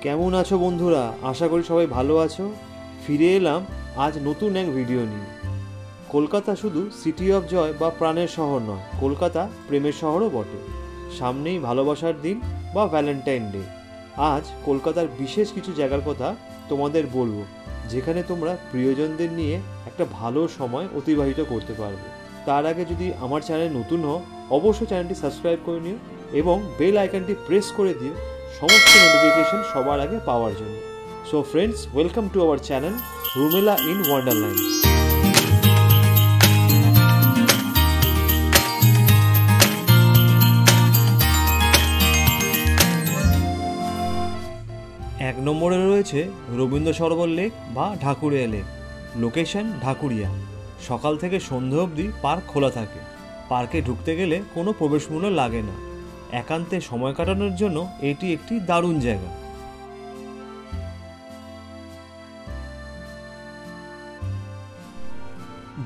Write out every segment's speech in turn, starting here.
কেমন আছো বন্ধুরা? আশা করি সবাই ভালো আছো। ফিরে এলাম আজ নতুন এক ভিডিও নিয়ে। কলকাতা শুধু সিটি অফ জয় বা প্রাণের শহর নয়, কলকাতা প্রেমের শহরও বটে। সামনেই ভালোবাসার দিন বা ভ্যালেন্টাইন ডে। আজ কলকাতার বিশেষ কিছু জায়গার কথা তোমাদের বলবো, যেখানে তোমরা প্রিয়জনদের নিয়ে একটা ভালো সময় অতিবাহিত করতে পারবে। তার আগে যদি আমার চ্যানেল নতুন হও, অবশ্যই চ্যানেলটি সাবস্ক্রাইব করে নিও এবং বেল আইকনটি প্রেস করে দিও সমস্ত নোটিফিকেশন সবার আগে পাওয়ার জন্য। So friends, welcome to our channel Rumela in Wonderland. এক নম্বরে রয়েছে রবীন্দ্র সরোবর লেক বা ঢাকুরিয়া লেক। লোকেশন ঢাকুরিয়া। সকাল থেকে সন্ধে অবধি পার্ক খোলা থাকে। পার্কে ঢুকতে গেলে কোনো প্রবেশ মূল্য লাগে না। একান্তে সময় কাটানোর জন্য এটি একটি দারুণ জায়গা।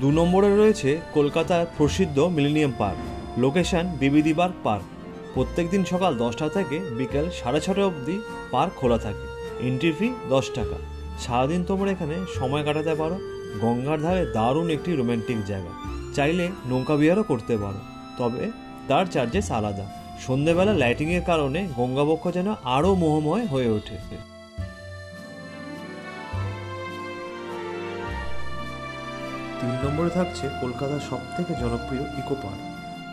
দু নম্বরে রয়েছে কলকাতার প্রসিদ্ধ মিলেনিয়াম পার্ক। লোকেশন বিবিধি পার্ক। প্রত্যেক দিন সকাল 10টা থেকে বিকেল 6:30 অবধি পার্ক খোলা থাকে। এন্ট্রি ফি 10 টাকা। সারাদিন তোমরা এখানে সময় কাটাতে পারো। গঙ্গার ধারে দারুণ একটি রোম্যান্টিক জায়গা। চাইলে নৌকা বিহারও করতে পারো, তবে তার চার্জেস আলাদা। সন্ধ্যেবেলা লাইটিংয়ের কারণে গঙ্গাবক্ষ যেন আরও মোহময় হয়ে ওঠে। 3 নম্বরে থাকছে কলকাতার সবথেকে জনপ্রিয় eco park.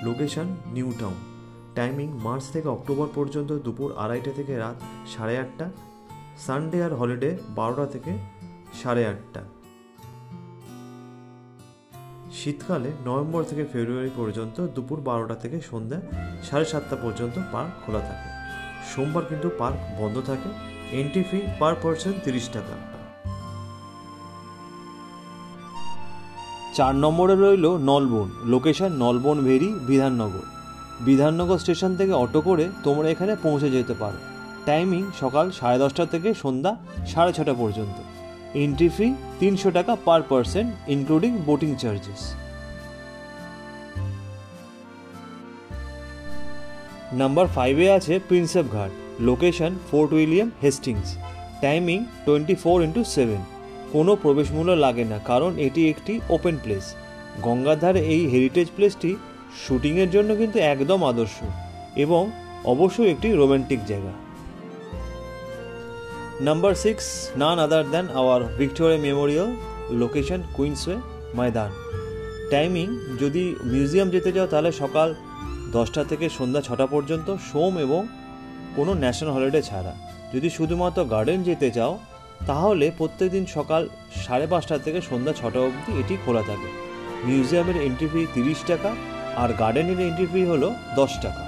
Location new town. Timing March থেকে অক্টোবর পর্যন্ত দুপুর 2:30 থেকে রাত 8:30। সানডে আর হলিডে 12টা থেকে 8:30। শীতকালে নভেম্বর থেকে ফেব্রুয়ারি পর্যন্ত দুপুর 12টা থেকে সন্ধ্যা 7:30 পর্যন্ত পার্ক খোলা থাকে। সোমবার কিন্তু পার্ক বন্ধ থাকে। এন্ট্রি ফি পার পারসন 30 টাকা। 4 নম্বরে রইল Nalban. Location Nalban very, Bidhannagar. Bidhannagar station থেকে অটো করে তোমরা এখানে পৌঁছে যেতে পারো। টাইমিং সকাল 10:30 থেকে সন্ধ্যা 6:30 পর্যন্ত। এন্ট্রি ফি 300 টাকা per person, including boating charges. Number 5-এ আছে Prinsep ghat. Location Fort William Hastings. Timing 24/7। কোনো প্রবেশ মূল্য লাগে না, কারণ এটি একটি ওপেন প্লেস। গঙ্গার ধারে এই হেরিটেজ প্লেসটি শুটিংয়ের জন্য কিন্তু একদম আদর্শ এবং অবশ্যই একটি রোম্যান্টিক জায়গা। Number 6, none other than our Victoria Memorial. Location Queensway Maidan. Timing যদি মিউজিয়াম যেতে যাও তাহলে সকাল 10টা থেকে সন্ধ্যা 6টা পর্যন্ত, সোম এবং কোনো ন্যাশনাল হলিডে ছাড়া। যদি শুধুমাত্র গার্ডেন যেতে চাও তাহলে প্রত্যেকদিন সকাল 5:30 থেকে সন্ধ্যা 6টা অবধি এটি খোলা থাকে। মিউজিয়ামের এন্ট্রি ফি 30 টাকা আর গার্ডেনের এন্ট্রি ফি হলো 10 টাকা।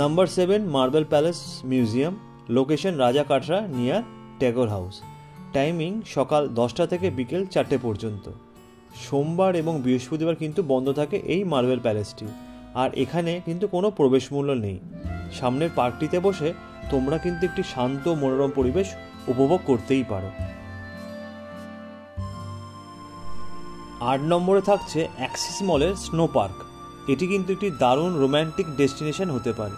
Number 7, marble palace museum. Location Raja Katra near Tagore house. Timing সকাল 10টা থেকে বিকেল 4টে পর্যন্ত। সোমবার এবং বৃহস্পতিবার কিন্তু বন্ধ থাকে এই মার্বেল প্যালেসটি, আর এখানে কিন্তু কোনো প্রবেশ মূল্য নেই। সামনের পার্কটিতে বসে তোমরা কিন্তু একটি শান্ত মনোরম পরিবেশ উপভোগ করতেই পারো। 8 নম্বরে থাকছে অ্যাক্সিস মলের স্নো পার্ক। এটি কিন্তু একটি দারুণ রোম্যান্টিক ডেস্টিনেশন হতে পারে।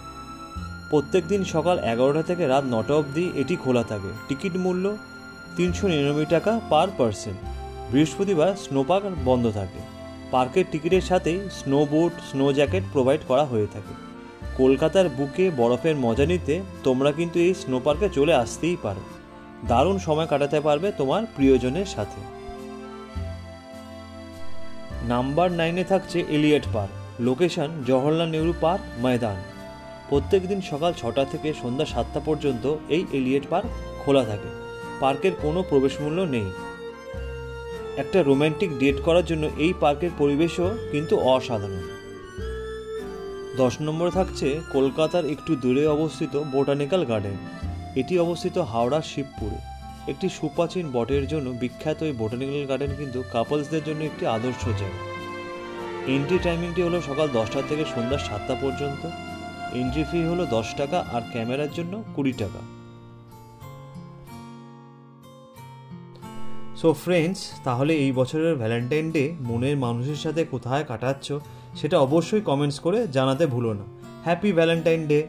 প্রত্যেক দিন সকাল 11টা থেকে রাত 9টা অবধি এটি খোলা থাকে। টিকিট মূল্য 399 টাকা পার পারসন। বৃহস্পতিবার স্নো পার্ক বন্ধ থাকে। পার্কের টিকিটের সাথেই স্নো বুট, স্নো জ্যাকেট প্রোভাইড করা হয়ে থাকে। কলকাতার বুকে বরফের মজা নিতে তোমরা কিন্তু এই স্নো পার্কে চলে আসতেই পারো। দারুণ সময় কাটাতে পারবে তোমার প্রিয়জনের সাথে। নাম্বার 9-এ থাকছে Elliot park. Location Jawaharlal Nehru park Maidan. প্রত্যেক দিন সকাল 6টা থেকে সন্ধ্যা 7টা পর্যন্ত এই এলিয়ট পার্ক খোলা থাকে। পার্কের কোনো প্রবেশ মূল্য নেই। একটা রোম্যান্টিক ডেট করার জন্য এই পার্কের পরিবেশও কিন্তু অসাধারণ। 10 নম্বরে থাকছে কলকাতার একটু দূরে অবস্থিত বোটানিক্যাল গার্ডেন। এটি অবস্থিত হাওড়ার শিবপুরে। একটি সুপ্রাচীন বটের জন্য বিখ্যাত এই বোটানিক্যাল গার্ডেন কিন্তু কাপলসদের জন্য একটি আদর্শ জায়গা। এন্ট্রি টাইমিংটি হলো সকাল 10টা থেকে সন্ধ্যা 7টা পর্যন্ত। এন্ট্রি ফি হলো 10 টাকা আর ক্যামেরার জন্য 20 টাকা। সো ফ্রেন্ডস, তাহলে এই বছরের ভ্যালেন্টাইন ডে মনের মানুষের সাথে কোথায় কাটাচ্ছ সেটা অবশ্যই কমেন্টস করে জানাতে ভুলো না। Happy Valentine day.